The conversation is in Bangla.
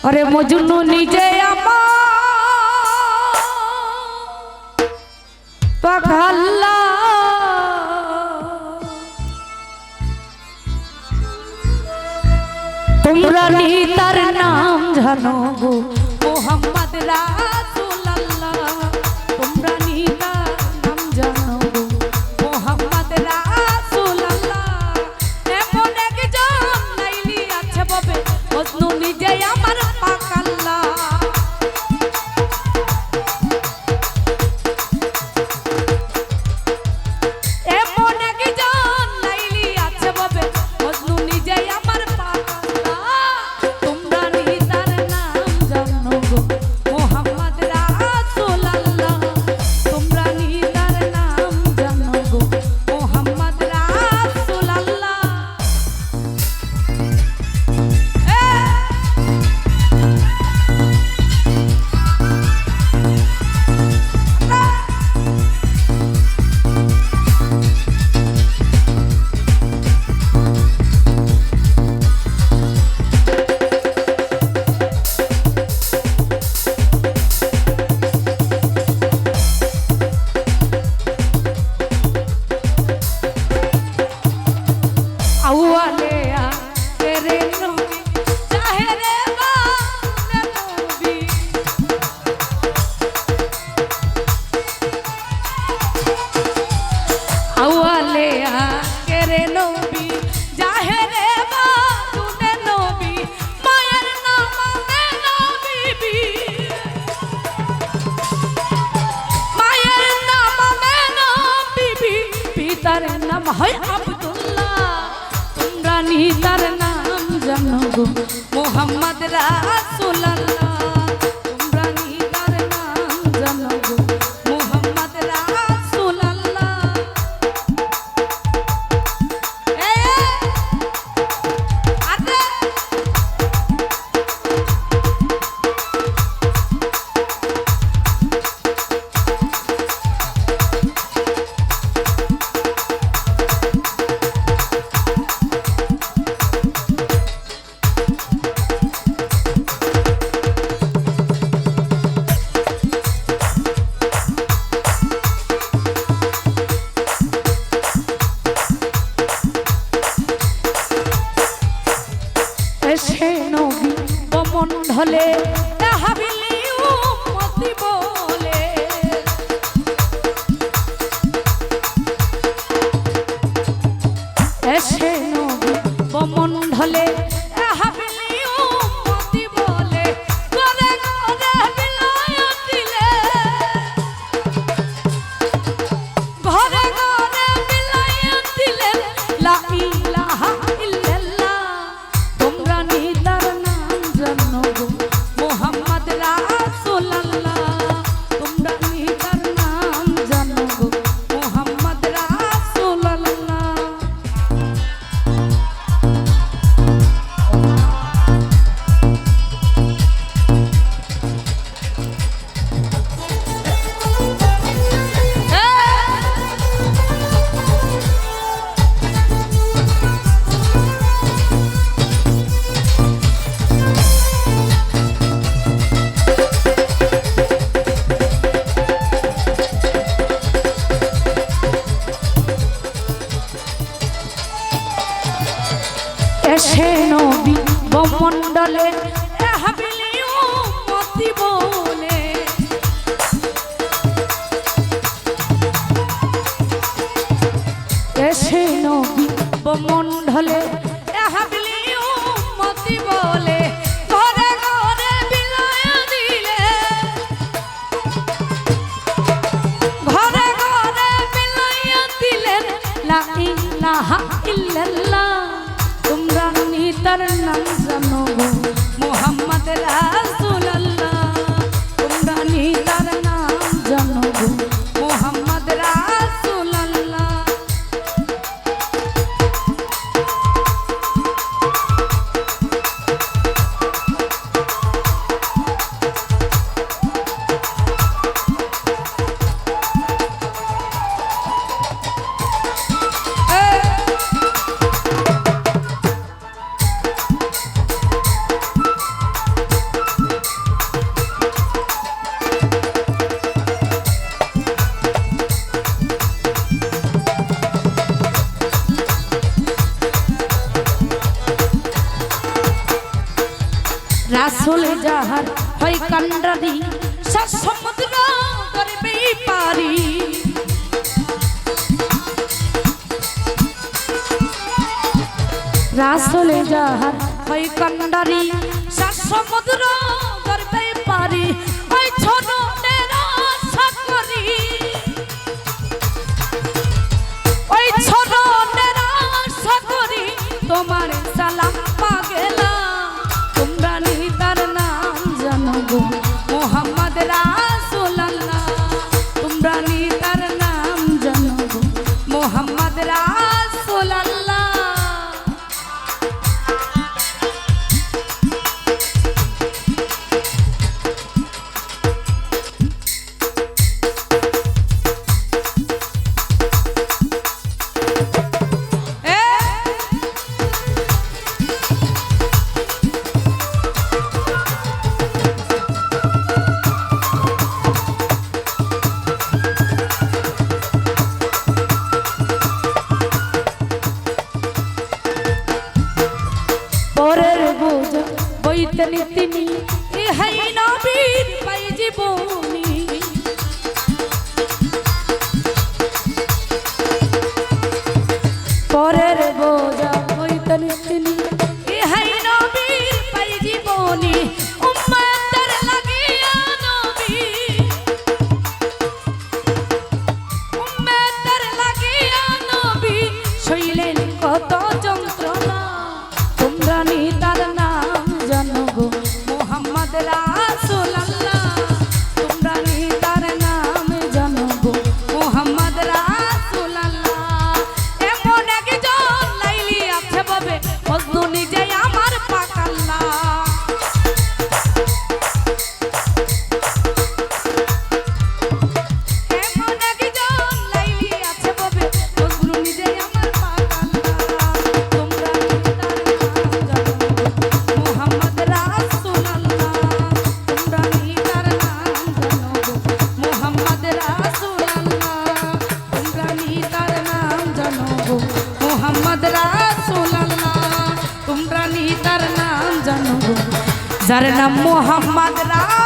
अरे मजनू निजे पागला तुमरा नीतार नाम जानो गो मोहम्मद रासूलुल्लाह तुमरा नीतार नाम जानो गो मोहम्मद रासूलुल्लाह एमन एकজন নাইলি আছে ববে মজনু নিজে আমার পাগলা तार नाम है अब्दुल्लाह तुमरा नीतार नाम जानो गो मोहम्मद रासूलुल्लाह तुमरा नीतार नाम जानो गो मोहम्मद रासूलुल्लाह ए आते মন্ডলে হাবিলি উম্মতি বলে এসে নবী মন্ডলে হাবিলি উম্মতি বলে করে করে বিলায়ত দিলে ঘরে ঘরে বিলায়ত দিলে লা ইলাহা ইল্লাল্লাহ তোমরা নিদার জানো গো মোহাম্মদ রাসূলুল্লাহ তোমরা নিতার নাম জানো গো মোহাম্মদ রাসূলুল্লাহ এসে নবী মন্ডলে হাবিলি উম্মতি বলে এসে নবী মন্ডলে হাবিলি উম্মতি বলে ঘরে ঘরে বিলায়ত দিলে ঘরে ঘরে বিলায়ত দিলেন লা ইলাহা ইল্লাল্লাহ तुमरा नीतार नाम जानो गो मोहम्मद रासूलुल्लाह तुमरा नीतार नाम जानो गो मोहम्मद रासूलुल्लाह যাহার হয় কান্ডারি সাত সমুদ্র করবে পারি রাসলে যাহার হয় কান্ডারি সাত সমুদ্র করবে পারি ওই ছোটদের আশা করি ওই ছোটদের আশা করি তোমার সালাম পাগেলা তোমরা নিতার নাম জানো গো মোহাম্মদ রাসূলুল্লাহ তোমরা নিতার নাম জানো গো মোহাম্মদ রাসূলুল্লাহ বইতেনি তিনি ইহাই নবীর পাই জীবনী পরের বোঝা বইতেনি তিনি ইহাই নবীর পাই জীবনী উম্মতের লাগিয়া নবী উম্মতের লাগিয়া নবী সইলেন কত যন্ত্রণা তোমরা নিতার নাম জানো গো মোহাম্মদ রাসূলুল্লাহ তোমরা নিতার নাম জানো গো মোহাম্মদ রাসূলুল্লাহ এমন একজন লাইলি আছে ভাবে মজনু নিজে আমার পাকাল্লা এমন একজন লাইলি আছে ভাবে মজনু নিজে আমার পাকাল্লা তোমরা নিতার নাম জানো মোহাম্মদ রাসূলুল্লাহ তোমরা নিতার নাম জানো গো মোহাম্মদ রাসূলুল্লাহ তোমরা নিতার নাম জানো গো মোহাম্মদ রাসূলুল্লাহ তোমরা নিতার নাম জানো গো যার নাম মোহাম্মদ রাসূলুল্লাহ